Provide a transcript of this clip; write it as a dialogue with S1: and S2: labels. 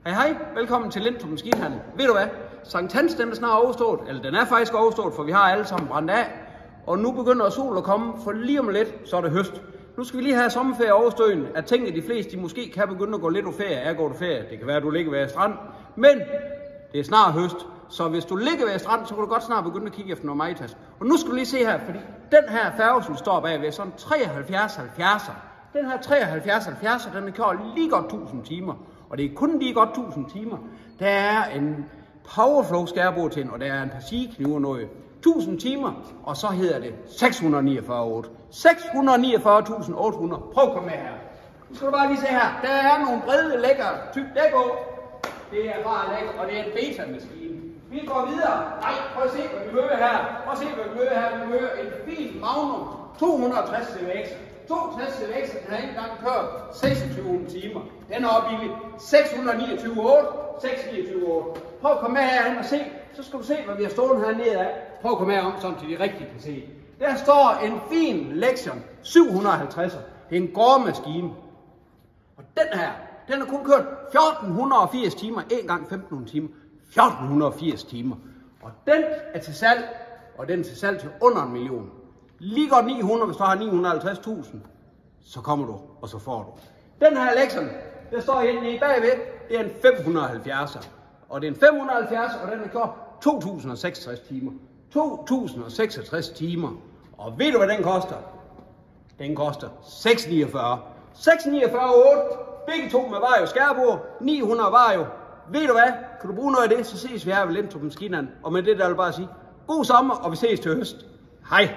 S1: Hej, velkommen til Lindtrup Maskinhandel. Ved du hvad? Sankt Hans, den er snart overstået, eller den er faktisk overstået, for vi har alle sammen brændt af. Og nu begynder solen at komme, for lige om lidt, så er det høst. Nu skal vi lige have sommerferie overstående. Jeg tænker, at de fleste de måske kan begynde at gå lidt på ferie. Jeg går til ferie. Det kan være, at du ligger ved strand. Men det er snart høst. Så hvis du ligger ved strand, så kan du godt snart begynde at kigge efter noget Maritas. Og nu skal du lige se her, fordi den her færge, som står bagved, sådan 7370'er. Den her 7370'er, den er kørt lige godt 1000 timer. Og det er kun lige godt 1000 timer. Der er en Powerflow skærebord til den, og der er en Persil-kniv og noget. 1000 timer, og så hedder det 649.800. 649.800. Prøv at komme med her. Nu skal du bare lige se her. Der er nogle brede, lækre, tyk dæk på. Det er bare lækker, og det er en beta-maskine. Vi går videre. Nej, prøv at se, hvad vi møder her. Prøv at se, hvad vi møder her. Vi møder en fin Magnum 260 CVX. 260 CVX, den har ikke engang kørt 26 timer. Den er opbillig 629.800. 629.800. Prøv at komme med herhen og se. Så skal du se, hvad vi har stående hernede af. Prøv at komme med om, så de rigtigt kan se. Der står en fin Lexion 750'er. Det er en gårdmaskine. Og den her, den har kun kørt 1480 timer. 1 gang 1500 timer. 1480 timer. Og den er til salg, og den er til salg til under 1 million. Lige godt 900, hvis du har 950.000, så kommer du, og så får du. Den her Lexion, der står inde i bagved, det er en 570'er. Og det er en 570, og den er kørt 2066 timer. 2066 timer. Og ved du, hvad den koster? Den koster 649. 649.800. Begge to med vario skærbord. 900 vario. Ved du hvad? Kan du bruge noget af det, så ses vi her ved Lindtrup Maskinhandel. Og med det der vil jeg bare sige, god sommer, og vi ses til høst. Hej!